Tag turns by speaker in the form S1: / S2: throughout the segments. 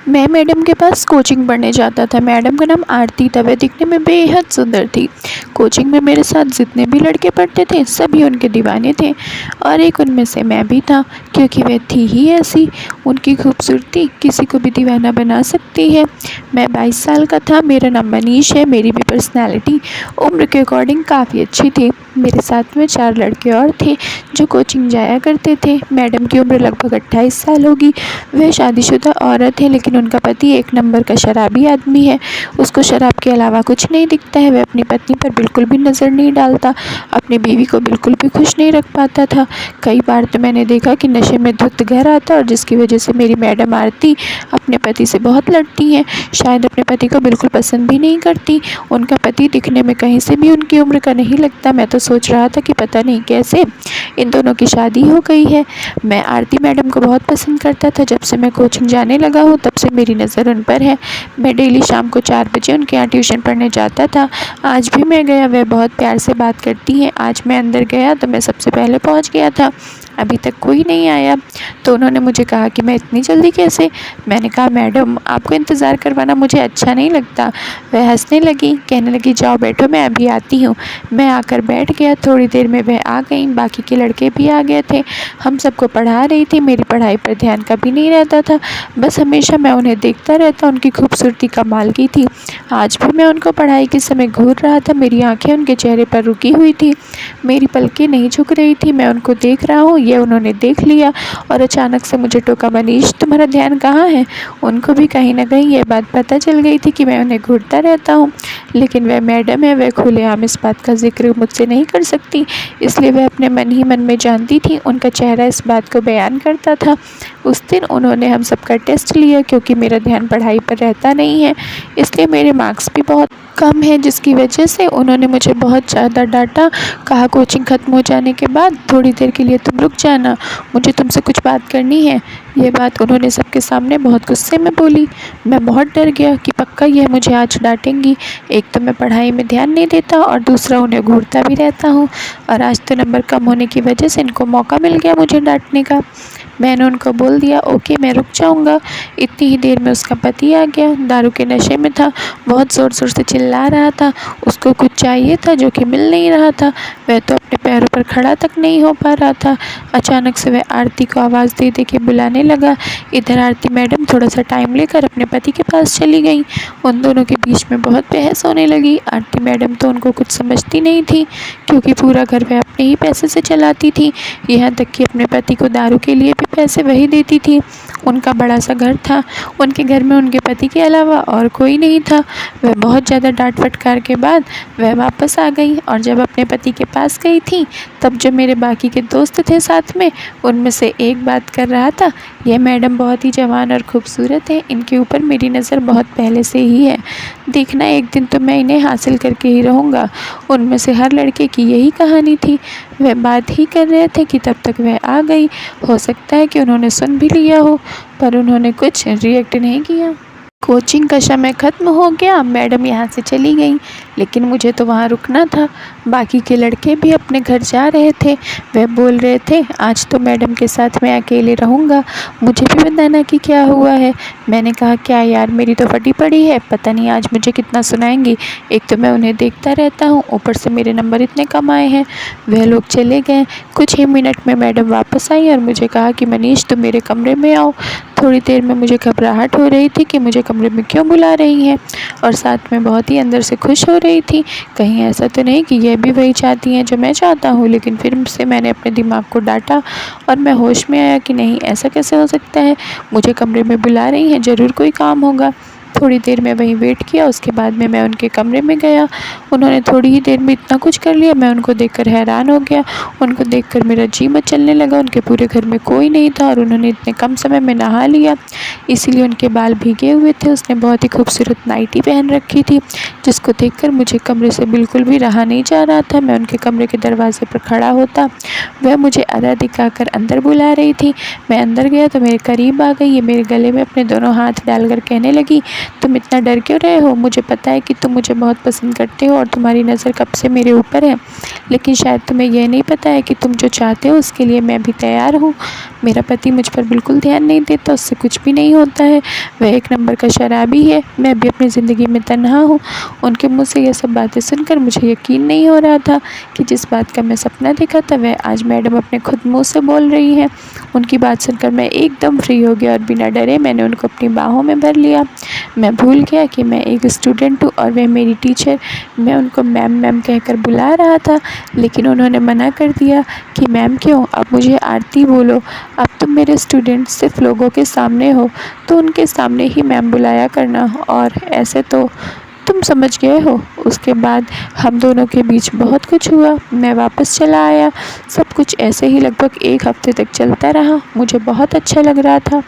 S1: मैं मैडम के पास कोचिंग पढ़ने जाता था। मैडम का नाम आरती था। वह दिखने में बेहद सुंदर थी। कोचिंग में मेरे साथ जितने भी लड़के पढ़ते थे सभी उनके दीवाने थे और एक उनमें से मैं भी था, क्योंकि वह थी ही ऐसी। उनकी खूबसूरती किसी को भी दीवाना बना सकती है। मैं 22 साल का था। मेरा नाम मनीष है। मेरी भी पर्सनैलिटी उम्र के अकॉर्डिंग काफ़ी अच्छी थी। मेरे साथ में 4 लड़के और थे जो कोचिंग जाया करते थे। मैडम की उम्र लगभग 28 साल होगी। वह शादीशुदा औरत है, लेकिन उनका पति एक नंबर का शराबी आदमी है। उसको शराब के अलावा कुछ नहीं दिखता है। वह अपनी पत्नी पर बिल्कुल भी नज़र नहीं डालता। अपनी बीवी को बिल्कुल भी खुश नहीं रख पाता था। कई बार तो मैंने देखा कि नशे में धुत घर आता, और जिसकी वजह से मेरी मैडम आरती अपने पति से बहुत लड़ती हैं। शायद अपने पति को बिल्कुल पसंद भी नहीं करती। उनका पति दिखने में कहीं से भी उनकी उम्र का नहीं लगता। मैं तो सोच रहा था कि पता नहीं कैसे इन दोनों की शादी हो गई है। मैं आरती मैडम को बहुत पसंद करता था। जब से मैं कोचिंग जाने लगा हूँ तब से मेरी नज़र उन पर है। मैं डेली शाम को 4 बजे उनके यहाँ ट्यूशन पढ़ने जाता था। आज भी मैं गया। वह बहुत प्यार से बात करती हैं। आज मैं अंदर गया तो मैं सबसे पहले पहुँच गया था। अभी तक कोई नहीं आया, तो उन्होंने मुझे कहा कि मैं इतनी जल्दी कैसे। मैंने कहा मैडम आपको इंतज़ार करवाना मुझे अच्छा नहीं लगता। वह हंसने लगी, कहने लगी जाओ बैठो, मैं अभी आती हूँ। मैं आकर बैठ गया। थोड़ी देर में वह आ गई। बाकी के लड़के भी आ गए थे। हम सबको पढ़ा रही थी। मेरी पढ़ाई पर ध्यान कभी नहीं रहता था। बस हमेशा मैं उन्हें देखता रहता। उनकी खूबसूरती कमाल की थी। आज भी मैं उनको पढ़ाई के समय घूर रहा था। मेरी आंखें उनके चेहरे पर रुकी हुई थी। मेरी पलकें नहीं झुक रही थी। मैं उनको देख रहा हूँ, ये उन्होंने देख लिया और अचानक से मुझे टोका, मनीष तुम्हारा ध्यान कहाँ है। उनको भी कहीं ना कहीं ये बात पता चल गई थी कि मैं उन्हें घूरता रहता हूँ, लेकिन वह मैडम है, वह खुलेआम इस बात का जिक्र मुझसे नहीं कर सकती, इसलिए वह अपने मन ही मन में जानती थी। उनका चेहरा इस बात को बयान करता था। उस दिन उन्होंने हम सबका टेस्ट लिया। क्योंकि मेरा ध्यान पढ़ाई पर रहता नहीं है, इसलिए मेरे मार्क्स भी बहुत कम है, जिसकी वजह से उन्होंने मुझे बहुत ज़्यादा डांटा। कहा कोचिंग ख़त्म हो जाने के बाद थोड़ी देर के लिए तुम रुक जाना, मुझे तुमसे कुछ बात करनी है। ये बात उन्होंने सबके सामने बहुत गुस्से में बोली। मैं बहुत डर गया कि पक्का यह मुझे आज डांटेंगी। एक तो मैं पढ़ाई में ध्यान नहीं देता और दूसरा उन्हें घूरता भी रहता हूँ, और आज तो नंबर कम होने की वजह से इनको मौका मिल गया मुझे डांटने का। मैंने उनको बोल दिया ओके मैं रुक जाऊंगा। इतनी ही देर में उसका पति आ गया। दारू के नशे में था, बहुत ज़ोर ज़ोर से चिल्ला रहा था। उसको कुछ चाहिए था जो कि मिल नहीं रहा था। वह तो अपने पैरों पर खड़ा तक नहीं हो पा रहा था। अचानक से वह आरती को आवाज़ दे दे के बुलाने लगा। इधर आरती मैडम थोड़ा सा टाइम लेकर अपने पति के पास चली गई। उन दोनों के बीच में बहुत बहस होने लगी। आरती मैडम तो उनको कुछ समझती नहीं थी, क्योंकि पूरा घर वह अपने ही पैसे से चलाती थी। यहाँ तक कि अपने पति को दारू के लिए भी पैसे वही देती थी। उनका बड़ा सा घर था। उनके घर में उनके पति के अलावा और कोई नहीं था। वह बहुत ज़्यादा डांट फटकार के बाद वह वापस आ गई, और जब अपने पति के पास गई थी तब जो मेरे बाकी के दोस्त थे साथ में, उनमें से एक बात कर रहा था यह मैडम बहुत ही जवान और खूबसूरत है, इनके ऊपर मेरी नज़र बहुत पहले से ही है। देखना एक दिन तो मैं इन्हें हासिल करके ही रहूँगा। उनमें से हर लड़के की यही कहानी थी। वह बात ही कर रहे थे कि तब तक वह आ गई। हो सकता है कि उन्होंने सुन भी लिया हो, पर उन्होंने कुछ रिएक्ट नहीं किया। कोचिंग का समय ख़त्म हो गया। मैडम यहाँ से चली गई, लेकिन मुझे तो वहाँ रुकना था। बाकी के लड़के भी अपने घर जा रहे थे। वह बोल रहे थे आज तो मैडम के साथ मैं अकेले रहूँगा, मुझे भी बताना कि क्या हुआ है। मैंने कहा क्या यार, मेरी तो फटी पड़ी है, पता नहीं आज मुझे कितना सुनाएंगी। एक तो मैं उन्हें देखता रहता हूँ, ऊपर से मेरे नंबर इतने कम आए हैं। वह लोग चले गए। कुछ ही मिनट में मैडम वापस आई और मुझे कहा कि मनीष तुम मेरे कमरे में आओ। थोड़ी देर में मुझे घबराहट हो रही थी कि मुझे कमरे में क्यों बुला रही हैं, और साथ में बहुत ही अंदर से खुश हो रही थी। कहीं ऐसा तो नहीं कि यह भी वही चाहती हैं जो मैं चाहता हूँ। लेकिन फिर से मैंने अपने दिमाग को डांटा और मैं होश में आया कि नहीं, ऐसा कैसे हो सकता है, मुझे कमरे में बुला रही हैं, ज़रूर कोई काम होगा। थोड़ी देर में वहीं वेट किया। उसके बाद में मैं उनके कमरे में गया। उन्होंने थोड़ी ही देर में इतना कुछ कर लिया, मैं उनको देखकर हैरान हो गया। उनको देखकर मेरा जी मचलने लगा। उनके पूरे घर में कोई नहीं था और उन्होंने इतने कम समय में नहा लिया, इसीलिए उनके बाल भीगे हुए थे। उसने बहुत ही खूबसूरत नाइटी पहन रखी थी, जिसको देखकर मुझे कमरे से बिल्कुल भी रहा नहीं जा रहा था। मैं उनके कमरे के दरवाजे पर खड़ा होता, वह मुझे आधा दिखाकर अंदर बुला रही थी। मैं अंदर गया तो मेरे करीब आ गई। ये मेरे गले में अपने दोनों हाथ डालकर कहने लगी तुम इतना डर क्यों रहे हो? मुझे पता है कि तुम मुझे बहुत पसंद करते हो और तुम्हारी नज़र कब से मेरे ऊपर है, लेकिन शायद तुम्हें यह नहीं पता है कि तुम जो चाहते हो उसके लिए मैं भी तैयार हूँ। मेरा पति मुझ पर बिल्कुल ध्यान नहीं देता, उससे कुछ भी नहीं होता है, वह एक नंबर का शराबी है। मैं भी अपनी ज़िंदगी में तन्हा हूँ। उनके मुँह से ये सब बातें सुनकर मुझे यकीन नहीं हो रहा था कि जिस बात का मैं सपना देखा था वह आज मैडम अपने खुद मुँह से बोल रही हैं। उनकी बात सुनकर मैं एकदम फ्री हो गया और बिना डरे मैंने उनको अपनी बाहों में भर लिया। मैं भूल गया कि मैं एक स्टूडेंट हूँ और वह मेरी टीचर। मैं उनको मैम मैम कहकर बुला रहा था, लेकिन उन्होंने मना कर दिया कि मैम क्यों, अब मुझे आरती बोलो। अब तुम मेरे स्टूडेंट सिर्फ लोगों के सामने हो तो उनके सामने ही मैम बुलाया करना, और ऐसे तो तुम समझ गए हो। उसके बाद हम दोनों के बीच बहुत कुछ हुआ। मैं वापस चला आया। सब कुछ ऐसे ही लगभग एक हफ्ते तक चलता रहा। मुझे बहुत अच्छा लग रहा था,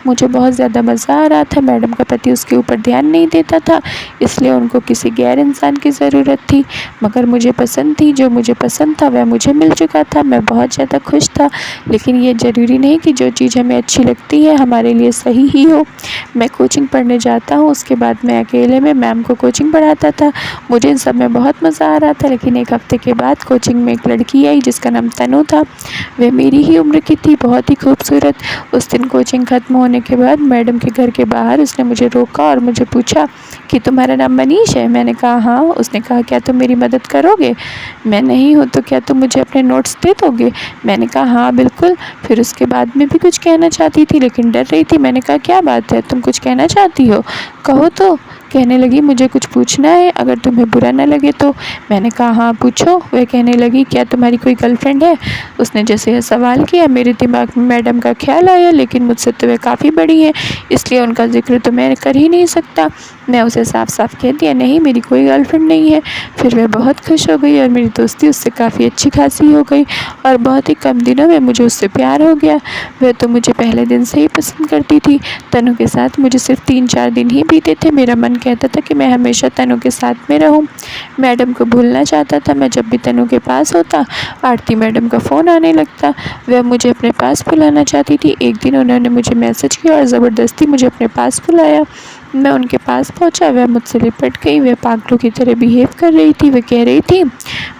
S1: मुझे बहुत ज़्यादा मज़ा आ रहा था। मैडम का पति उसके ऊपर ध्यान नहीं देता था, इसलिए उनको किसी गैर इंसान की ज़रूरत थी, मगर मुझे पसंद थी। जो मुझे पसंद था वह मुझे मिल चुका था। मैं बहुत ज़्यादा खुश था, लेकिन ये ज़रूरी नहीं कि जो चीज़ हमें अच्छी लगती है हमारे लिए सही ही हो। मैं कोचिंग पढ़ने जाता हूँ, उसके बाद मैं अकेले में मैम को कोचिंग पढ़ाता था। मुझे इन सब में बहुत मज़ा आ रहा था, लेकिन एक हफ्ते के बाद कोचिंग में एक लड़की आई जिसका नाम तनु था। वह मेरी ही उम्र की थी, बहुत ही खूबसूरत। उस दिन कोचिंग ख़त्म होने के बाद मैडम के घर के बाहर उसने मुझे रोका और मुझे पूछा कि तुम्हारा नाम मनीष है? मैंने कहा हाँ। उसने कहा क्या तुम मेरी मदद करोगे? मैं नहीं हूँ तो क्या तुम मुझे अपने नोट्स दे दोगे? मैंने कहा हाँ बिल्कुल। फिर उसके बाद मैं भी कुछ कहना चाहती थी लेकिन डर रही थी। मैंने कहा क्या बात है, तुम कुछ कहना चाहती हो, कहो तो। कहने लगी मुझे कुछ पूछना है, अगर तुम्हें बुरा न लगे तो। मैंने कहा हाँ पूछो। वह कहने लगी क्या तुम्हारी कोई गर्लफ्रेंड है? उसने जैसे यह सवाल किया मेरे दिमाग में मैडम का ख्याल आया, लेकिन मुझसे तो वह काफ़ी बड़ी है, इसलिए उनका जिक्र तो मैं कर ही नहीं सकता। मैं उसे साफ साफ कह दिया नहीं मेरी कोई गर्लफ्रेंड नहीं है। फिर वह बहुत खुश हो गई और मेरी दोस्ती उससे काफ़ी अच्छी खासी हो गई और बहुत ही कम दिनों में मुझे उससे प्यार हो गया। वह तो मुझे पहले दिन से ही पसंद करती थी। तनु के साथ मुझे सिर्फ 3-4 दिन ही बीते थे। मेरा मन कहता था कि मैं हमेशा तनु के साथ में रहूं। मैडम को भूलना चाहता था। मैं जब भी तनु के पास होता आरती मैडम का फ़ोन आने लगता। वह मुझे अपने पास बुलाना चाहती थी। एक दिन उन्होंने मुझे मैसेज किया और ज़बरदस्ती मुझे अपने पास बुलाया। मैं उनके पास पहुंचा, वह मुझसे लिपट गई। वह पागलों की तरह बिहेव कर रही थी। वह कह रही थी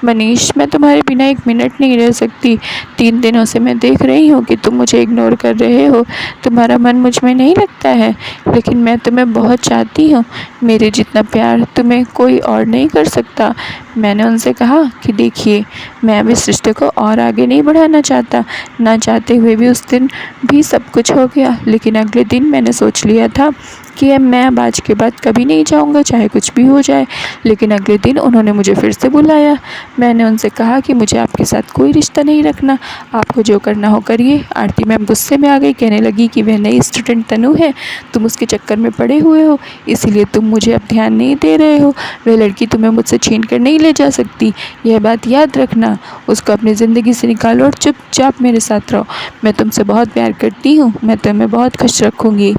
S1: मनीष मैं तुम्हारे बिना 1 मिनट नहीं रह सकती। 3 दिनों से मैं देख रही हूँ कि तुम मुझे इग्नोर कर रहे हो। तुम्हारा मन मुझ में नहीं लगता है, लेकिन मैं तुम्हें बहुत चाहती हूँ। मेरे जितना प्यार तुम्हें कोई और नहीं कर सकता। मैंने उनसे कहा कि देखिए मैं अब इस रिश्ते को और आगे नहीं बढ़ाना चाहता। ना चाहते हुए भी उस दिन भी सब कुछ हो गया, लेकिन अगले दिन मैंने सोच लिया था कि मैं अब आज के बाद कभी नहीं जाऊंगा चाहे कुछ भी हो जाए। लेकिन अगले दिन उन्होंने मुझे फिर से बुलाया। मैंने उनसे कहा कि मुझे आपके साथ कोई रिश्ता नहीं रखना, आपको जो करना हो करिए। आरती मैम गुस्से में आ गई, कहने लगी कि वह नई स्टूडेंट तनु है, तुम उसके चक्कर में पड़े हुए हो, इसीलिए तुम मुझे अब ध्यान नहीं दे रहे हो। वह लड़की तुम्हें मुझसे छीन कर नहीं ले जा सकती, यह बात याद रखना। उसको अपनी ज़िंदगी से निकालो और चुपचाप मेरे साथ रहो। मैं तुमसे बहुत प्यार करती हूँ, मैं तुम्हें बहुत खुश रखूँगी।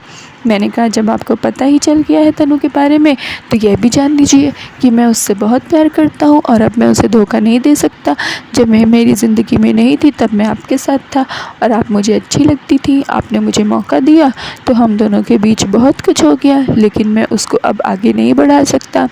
S1: मैंने कहा जब आपको पता ही चल गया है तनु के बारे में तो यह भी जान लीजिए कि मैं उससे बहुत प्यार करता हूँ और अब मैं उसे धोखा नहीं दे सकता। जब मैं मेरी ज़िंदगी में नहीं थी तब मैं आपके साथ था और आप मुझे अच्छी लगती थी। आपने मुझे मौका दिया तो हम दोनों के बीच बहुत कुछ हो गया, लेकिन मैं उसको अब आगे नहीं बढ़ा सकता।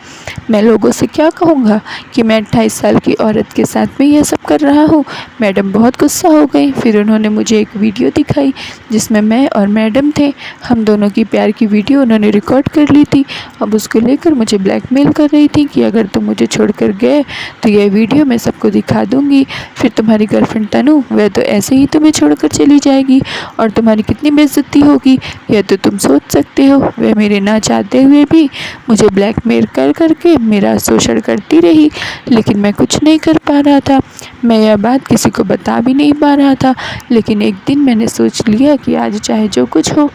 S1: मैं लोगों से क्या कहूँगा कि मैं 28 साल की औरत के साथ में यह सब कर रहा हूँ। मैडम बहुत गुस्सा हो गई। फिर उन्होंने मुझे एक वीडियो दिखाई जिसमें मैं और मैडम थे। हम दोनों की प्यार की वीडियो उन्होंने रिकॉर्ड कर ली थी। अब उसको लेकर मुझे ब्लैकमेल कर रही थी कि अगर तुम मुझे छोड़कर गए तो यह वीडियो मैं सबको दिखा दूंगी। फिर तुम्हारी गर्लफ्रेंड तनु वह तो ऐसे ही तुम्हें छोड़कर चली जाएगी और तुम्हारी कितनी बेइज्जती होगी यह तो तुम सोच सकते हो। वह मेरे ना चाहते हुए भी मुझे ब्लैकमेल कर करके मेरा शोषण करती रही, लेकिन मैं कुछ नहीं कर पा रहा था। मैं यह बात किसी को बता भी नहीं पा रहा था, लेकिन एक दिन मैंने सोच लिया कि आज चाहे जो कुछ हो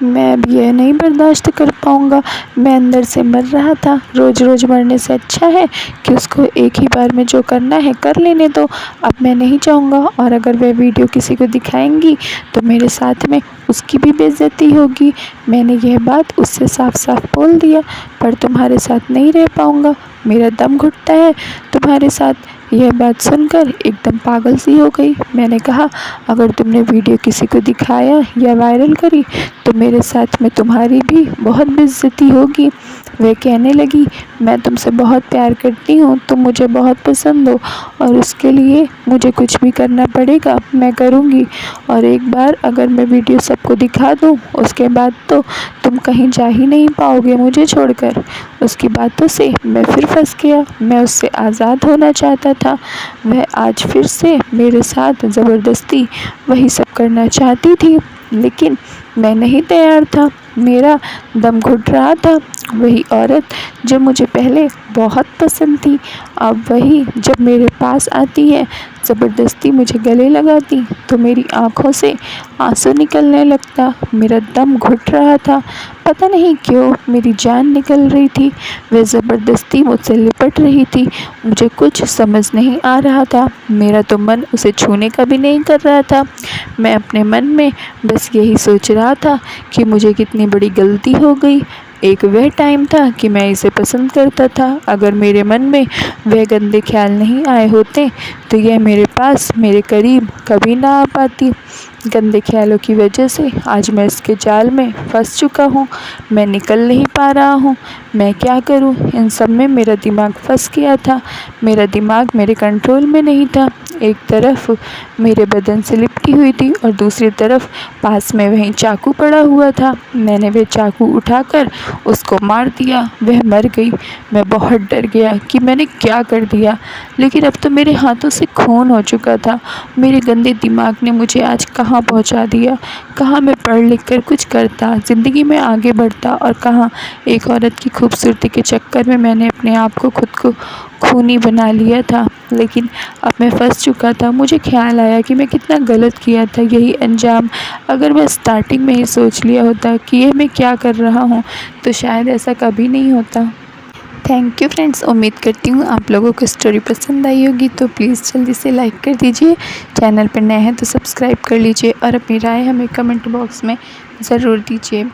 S1: मैं अब यह नहीं बर्दाश्त कर पाऊँगा। मैं अंदर से मर रहा था। रोज़ रोज़ मरने से अच्छा है कि उसको एक ही बार में जो करना है कर लेने दो। अब मैं नहीं चाहूँगा, और अगर वह वीडियो किसी को दिखाएंगी तो मेरे साथ में उसकी भी बेइज्जती होगी। मैंने यह बात उससे साफ साफ बोल दिया, पर तुम्हारे साथ नहीं रह पाऊँगा। मेरा दम घुटता है तुम्हारे साथ। यह बात सुनकर एकदम पागल सी हो गई। मैंने कहा, अगर तुमने वीडियो किसी को दिखाया या वायरल करी तो मेरे साथ में तुम्हारी भी बहुत बेइज्जती होगी। वह कहने लगी, मैं तुमसे बहुत प्यार करती हूँ, तुम मुझे बहुत पसंद हो और उसके लिए मुझे कुछ भी करना पड़ेगा मैं करूँगी। और एक बार अगर मैं वीडियो सबको दिखा दूँ उसके बाद तो तुम कहीं जा ही नहीं पाओगे मुझे छोड़कर। उसकी बातों से मैं फिर फंस गया। मैं उससे आज़ाद होना चाहता था। वह आज फिर से मेरे साथ ज़बरदस्ती वही सब करना चाहती थी, लेकिन मैं नहीं तैयार था। मेरा दम घुट रहा था। वही औरत जो मुझे पहले बहुत पसंद थी, अब वही जब मेरे पास आती है, ज़बरदस्ती मुझे गले लगाती तो मेरी आँखों से आंसू निकलने लगता। मेरा दम घुट रहा था। पता नहीं क्यों मेरी जान निकल रही थी। वह ज़बरदस्ती मुझसे लिपट रही थी। मुझे कुछ समझ नहीं आ रहा था। मेरा तो मन उसे छूने का भी नहीं कर रहा था। मैं अपने मन में बस यही सोच रहा था कि मुझे कितनी बड़ी गलती हो गई। एक वह टाइम था कि मैं इसे पसंद करता था। अगर मेरे मन में वह गंदे ख्याल नहीं आए होते तो यह मेरे पास, मेरे करीब कभी ना आ पाती। गंदे ख्यालों की वजह से आज मैं इसके जाल में फंस चुका हूँ। मैं निकल नहीं पा रहा हूँ। मैं क्या करूँ? इन सब में मेरा दिमाग फंस गया था। मेरा दिमाग मेरे कंट्रोल में नहीं था। एक तरफ मेरे बदन से लिपटी हुई थी और दूसरी तरफ पास में वहीं चाकू पड़ा हुआ था। मैंने वह चाकू उठाकर उसको मार दिया। वह मर गई। मैं बहुत डर गया कि मैंने क्या कर दिया, लेकिन अब तो मेरे हाथों से खून हो चुका था। मेरे गंदे दिमाग ने मुझे आज कहाँ पहुँचा दिया। कहाँ मैं पढ़ लिख कर कुछ करता, ज़िंदगी में आगे बढ़ता, और कहाँ एक औरत की खूबसूरती के चक्कर में मैंने अपने आप को, खुद को खूनी बना लिया था। लेकिन अब मैं फंस चुका था। मुझे ख्याल आया कि मैं कितना गलत किया था। यही अंजाम अगर मैं स्टार्टिंग में ही सोच लिया होता कि ये मैं क्या कर रहा हूँ तो शायद ऐसा कभी नहीं होता। Thank you friends. उम्मीद करती हूँ आप लोगों को स्टोरी पसंद आई होगी, तो प्लीज़ जल्दी से लाइक कर दीजिए। चैनल पर नए हैं तो सब्सक्राइब कर लीजिए और अपनी राय हमें कमेंट बॉक्स में ज़रूर दीजिए।